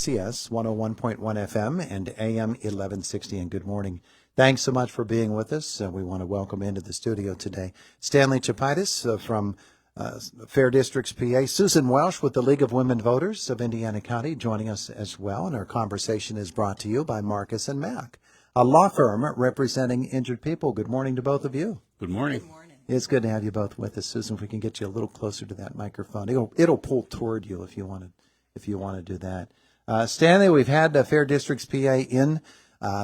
KHCS 101.1 FM and AM 1160. And good morning. Thanks so much for being with us. We want to welcome into the studio today Stanley Chepaitis from Fair Districts, PA. Susan Welsh with the League of Women Voters of Indiana County joining us as well. And our conversation is brought to you by Marcus and Mack, a law firm representing injured people. Good morning to both of you. Good morning. Good morning. It's good to have you both with us. Susan, if we can get you a little closer to that microphone. It'll pull toward you if you want to do that. Stanley, we've had Fair Districts, PA in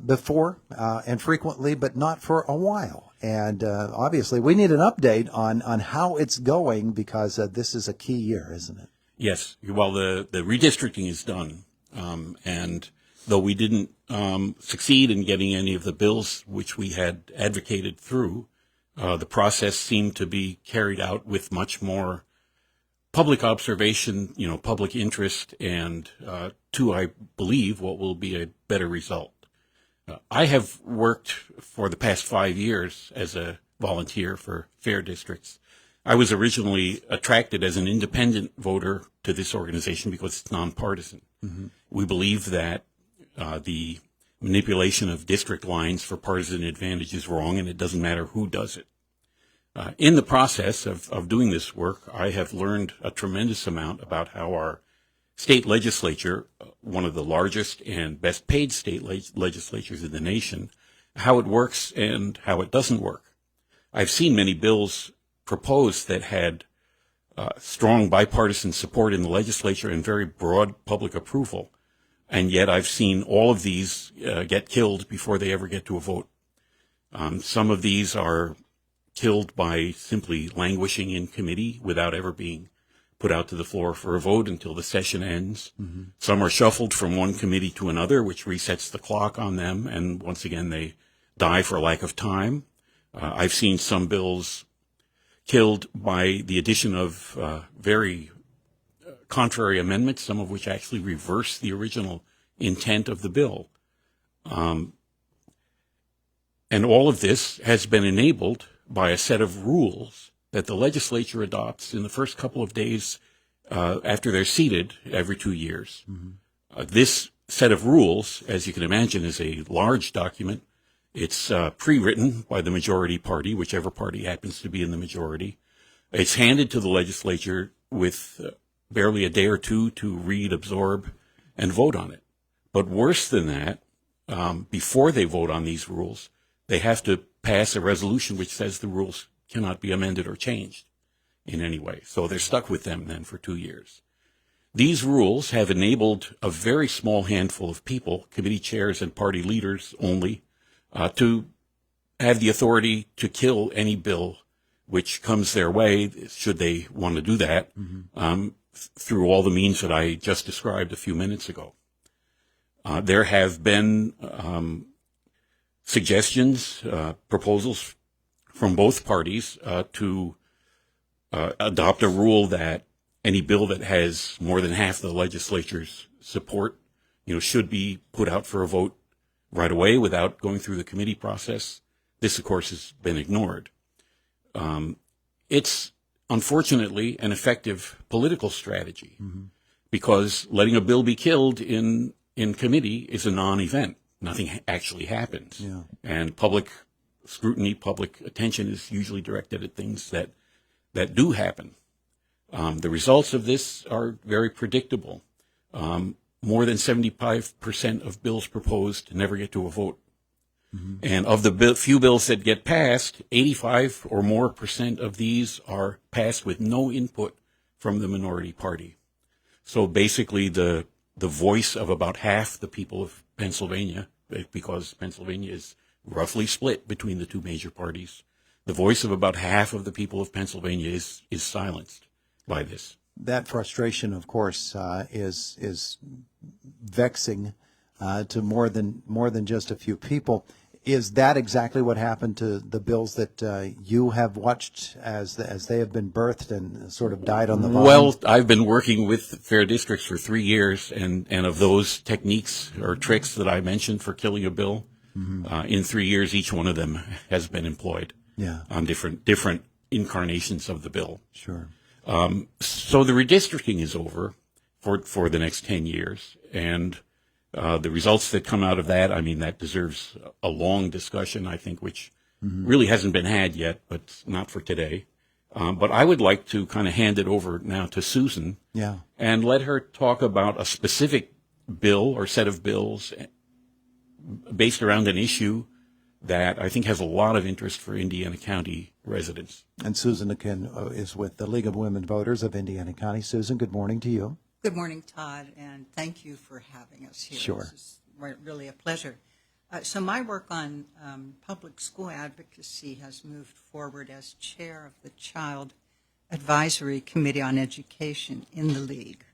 before and frequently, but not for a while. And obviously, we need an update on how it's going because this is a key year, isn't it? Yes. Well, the redistricting is done. And though we didn't succeed in getting any of the bills which we had advocated through, the process seemed to be carried out with much more public observation, public interest, and to, I believe, what will be a better result. I have worked for the past 5 years as a volunteer for Fair Districts. I was originally attracted as an independent voter to this organization because it's nonpartisan. Mm-hmm. We believe that the manipulation of district lines for partisan advantage is wrong, and it doesn't matter who does it. In the process of doing this work, I have learned a tremendous amount about how our state legislature, one of the largest and best paid state legislatures in the nation, how it works and how it doesn't work. I've seen many bills proposed that had strong bipartisan support in the legislature and very broad public approval. And yet I've seen all of these get killed before they ever get to a vote. Some of these are killed by simply languishing in committee without ever being put out to the floor for a vote until the session ends. Mm-hmm. Some are shuffled from one committee to another, which resets the clock on them, and once again they die for lack of time. I've seen some bills killed by the addition of very contrary amendments, some of which actually reverse the original intent of the bill. And all of this has been enabled by a set of rules that the legislature adopts in the first couple of days after they're seated every 2 years. Mm-hmm. This set of rules, as you can imagine, is a large document. It's pre-written by the majority party, whichever party happens to be in the majority. It's handed to the legislature with barely a day or two to read, absorb, and vote on it. But worse than that, before they vote on these rules, they have to pass a resolution which says the rules cannot be amended or changed in any way. So they're stuck with them then for 2 years. These rules have enabled a very small handful of people, committee chairs and party leaders only, to have the authority to kill any bill which comes their way, should they want to do that, through all the means that I just described a few minutes ago. There have been suggestions, proposals from both parties to adopt a rule that any bill that has more than half the legislature's support, should be put out for a vote right away without going through the committee process. This, of course, has been ignored. It's unfortunately an effective political strategy because letting a bill be killed in committee is a non-event. Nothing actually happens. Yeah. And public scrutiny, public attention is usually directed at things that do happen. The results of this are very predictable. More than 75% of bills proposed never get to a vote. Mm-hmm. And of the few bills that get passed, 85 or more % of these are passed with no input from the minority party. So basically the voice of about half the people of Pennsylvania, because Pennsylvania is roughly split between the two major parties, the voice of about half of the people of Pennsylvania is silenced by this. That frustration, of course, is vexing to more than just a few people. Is that exactly what happened to the bills that you have watched as they have been birthed and sort of died on the vine? Well, I've been working with Fair Districts for 3 years, and of those techniques or tricks that I mentioned for killing a bill, in 3 years, each one of them has been employed on different incarnations of the bill. Sure. So the redistricting is over for the next 10 years, And the results that come out of that, I mean, that deserves a long discussion, I think, which really hasn't been had yet, but not for today. But I would like to kind of hand it over now to Susan and let her talk about a specific bill or set of bills based around an issue that I think has a lot of interest for Indiana County residents. And Susan again is with the League of Women Voters of Indiana County. Susan, good morning to you. Good morning, Todd, and thank you for having us here. Sure. This is really a pleasure. So my work on public school advocacy has moved forward as chair of the Child Advisory Committee on Education in the League.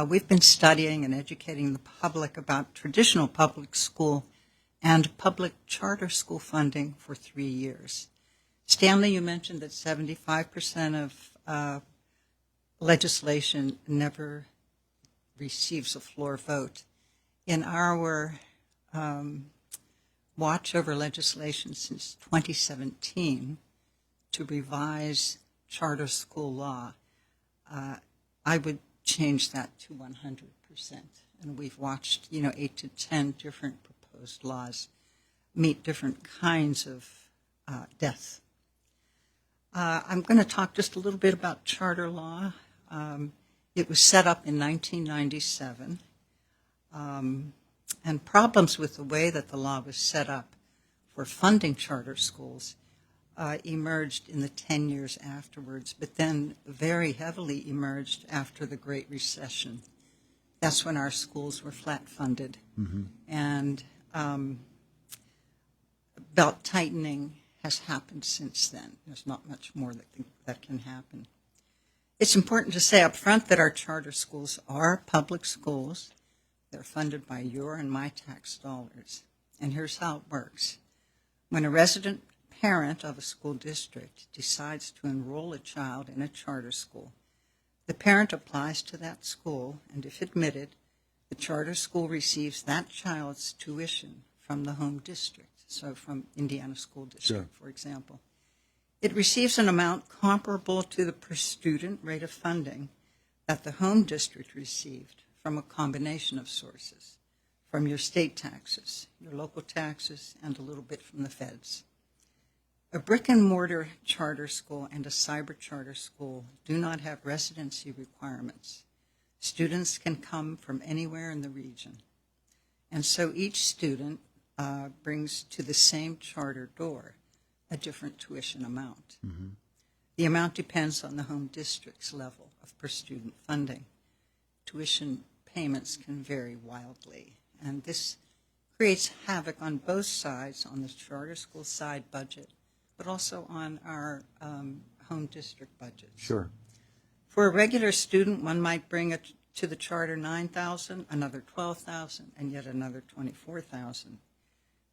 We've been studying and educating the public about traditional public school and public charter school funding for 3 years. Stanley, you mentioned that 75% of legislation never receives a floor vote. In our watch over legislation since 2017 to revise charter school law, I would change that to 100%. And we've watched, 8 to 10 different proposed laws meet different kinds of death. I'm going to talk just a little bit about charter law. It was set up in 1997, and problems with the way that the law was set up for funding charter schools emerged in the 10 years afterwards, but then very heavily emerged after the Great Recession. That's when our schools were flat funded, and belt tightening has happened since then. There's not much more that can happen. It's important to say up front that our charter schools are public schools. They're funded by your and my tax dollars. And here's how it works. When a resident parent of a school district decides to enroll a child in a charter school, the parent applies to that school, and if admitted, the charter school receives that child's tuition from the home district, so from Indiana School District, for example. It receives an amount comparable to the per-student rate of funding that the home district received from a combination of sources, from your state taxes, your local taxes, and a little bit from the feds. A brick-and-mortar charter school and a cyber charter school do not have residency requirements. Students can come from anywhere in the region. And so each student brings to the same charter door a different tuition amount. The amount depends on the home district's level of per-student funding. Tuition payments can vary wildly, and this creates havoc on both sides, on the charter school side budget, but also on our home district budgets. Sure. For a regular student, one might bring to the charter $9,000, another $12,000, and yet another $24,000.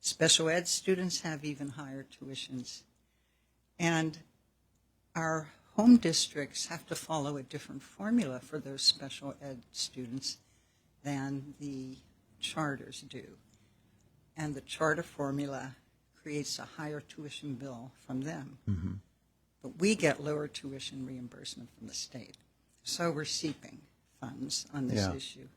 Special ed students have even higher tuitions. And our home districts have to follow a different formula for those special ed students than the charters do. And the charter formula creates a higher tuition bill from them. But we get lower tuition reimbursement from the state. So we're seeping funds on this issue.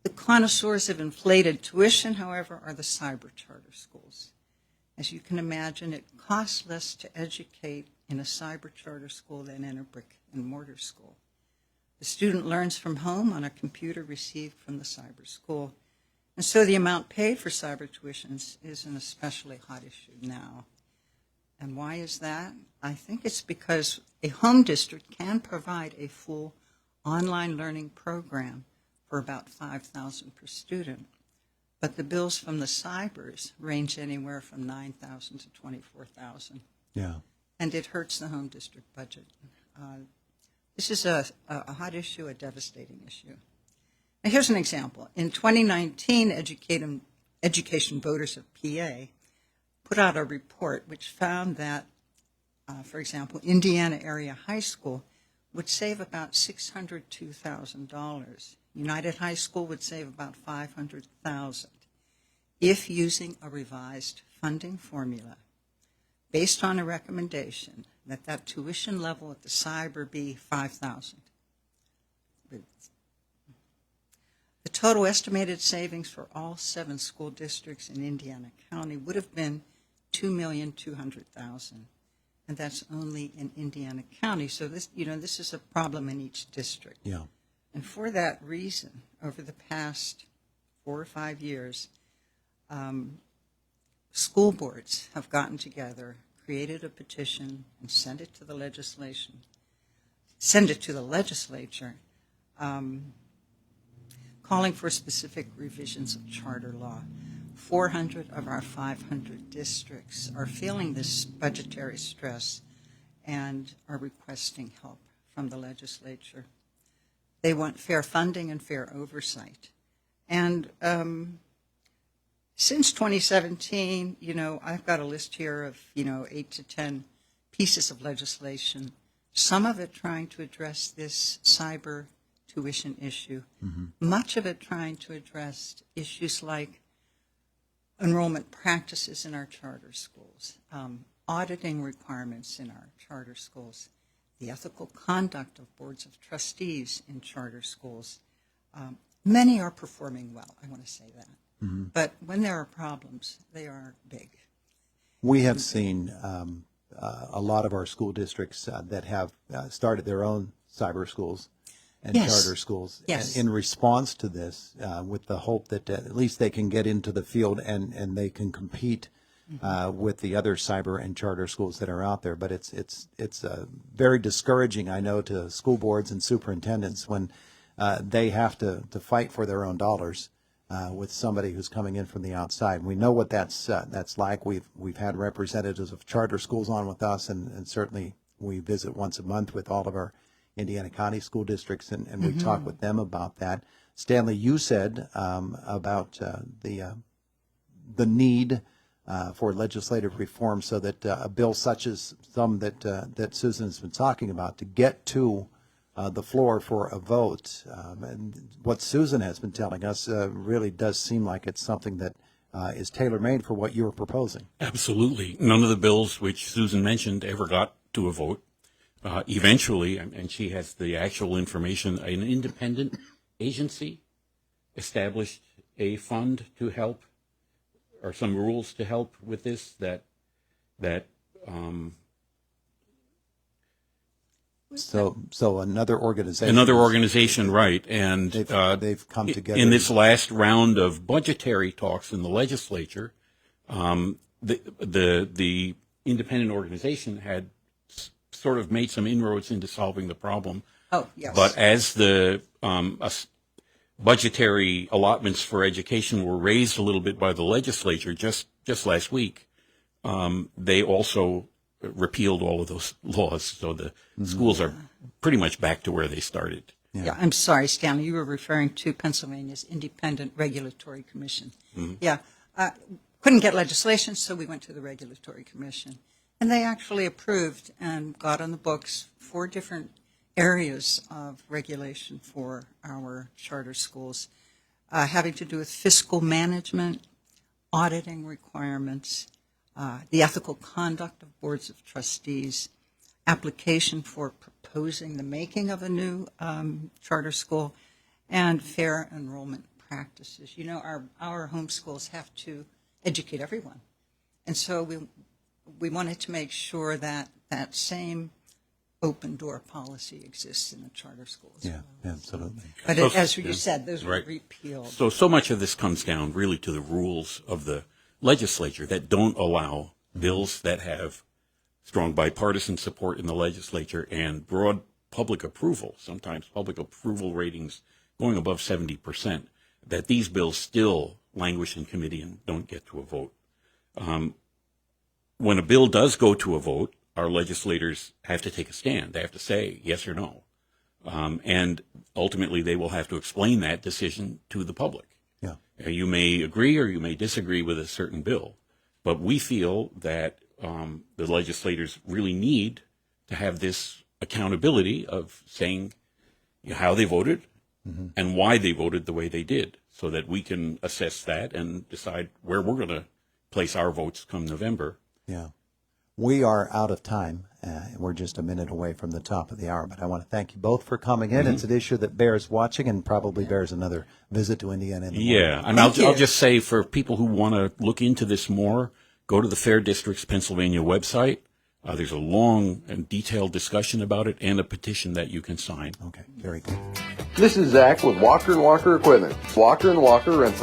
The connoisseurs of inflated tuition, however, are the cyber charter schools. As you can imagine, it costs less to educate in a cyber charter school than in a brick-and-mortar school. The student learns from home on a computer received from the cyber school, and so the amount paid for cyber tuitions is an especially hot issue now. And why is that? I think it's because a home district can provide a full online learning program for about $5,000 per student, but the bills from the cybers range anywhere from $9,000 to $24,000. Yeah. And it hurts the home district budget. This is a hot issue, a devastating issue. Now, here's an example. In 2019, Education Voters of PA put out a report which found that, for example, Indiana Area High School would save about $602,000. United High School would save about $500,000 if using a revised funding formula based on a recommendation that that tuition level at the cyber be $5,000. The total estimated savings for all 7 school districts in Indiana County would have been $2,200,000, and that's only in Indiana County. So this is a problem in each district. Yeah. And for that reason, over the past 4 or 5 years, school boards have gotten together, created a petition, and sent it to the legislature, calling for specific revisions of charter law. 400 of our 500 districts are feeling this budgetary stress and are requesting help from the legislature. They want fair funding and fair oversight. And since 2017, I've got a list here of, 8 to 10 pieces of legislation, some of it trying to address this cyber tuition issue, much of it trying to address issues like enrollment practices in our charter schools, auditing requirements in our charter schools, the ethical conduct of boards of trustees in charter schools. Many are performing well, I want to say that. But when there are problems, they are big. We have seen a lot of our school districts that have started their own cyber schools and Yes. charter schools Yes. in response to this, with the hope that at least they can get into the field and they can compete with the other cyber and charter schools that are out there. But it's very discouraging, I know, to school boards and superintendents when they have to fight for their own dollars with somebody who's coming in from the outside. We know what that's like. We've had representatives of charter schools on with us, and certainly we visit once a month with all of our Indiana County school districts, and we talk with them about that. Stanley, you said about the need for legislative reform so that a bill such as some that Susan's been talking about to get to the floor for a vote. And what Susan has been telling us really does seem like it's something that is tailor-made for what you were proposing. Absolutely. None of the bills which Susan mentioned ever got to a vote. Eventually, and she has the actual information, an independent agency established a fund to help, or some rules to help with this So another organization. Another organization, right. And they've come together. In this last round of budgetary talks in the legislature, the independent organization had sort of made some inroads into solving the problem. Oh, yes. But as the budgetary allotments for education were raised a little bit by the legislature just last week, they also repealed all of those laws. So the schools are pretty much back to where they started. Yeah, I'm sorry, Stanley, you were referring to Pennsylvania's Independent Regulatory Commission. Yeah, couldn't get legislation, so we went to the Regulatory Commission. And they actually approved and got on the books 4 different areas of regulation for our charter schools, having to do with fiscal management, auditing requirements, the ethical conduct of boards of trustees, application for proposing the making of a new charter school, and fair enrollment practices. Our home schools have to educate everyone. And so we wanted to make sure that that same open door policy exists in the charter schools. Yeah, absolutely. But as you said, those were repealed. So much of this comes down really to the rules of the legislature that don't allow bills that have strong bipartisan support in the legislature and broad public approval, sometimes public approval ratings going above 70%, that these bills still languish in committee and don't get to a vote. When a bill does go to a vote, our legislators have to take a stand. They have to say yes or no. And ultimately, they will have to explain that decision to the public. Yeah. You may agree or you may disagree with a certain bill, but we feel that the legislators really need to have this accountability of saying how they voted and why they voted the way they did, so that we can assess that and decide where we're going to place our votes come November. Yeah. We are out of time. We're just a minute away from the top of the hour, but I want to thank you both for coming in. It's an issue that bears watching and probably bears another visit to Indiana in the morning. Yeah, and I'll just say for people who want to look into this more, go to the Fair Districts Pennsylvania website. There's a long and detailed discussion about it and a petition that you can sign. Okay, very good. This is Zach with Walker & Walker Equipment. Walker & Walker rents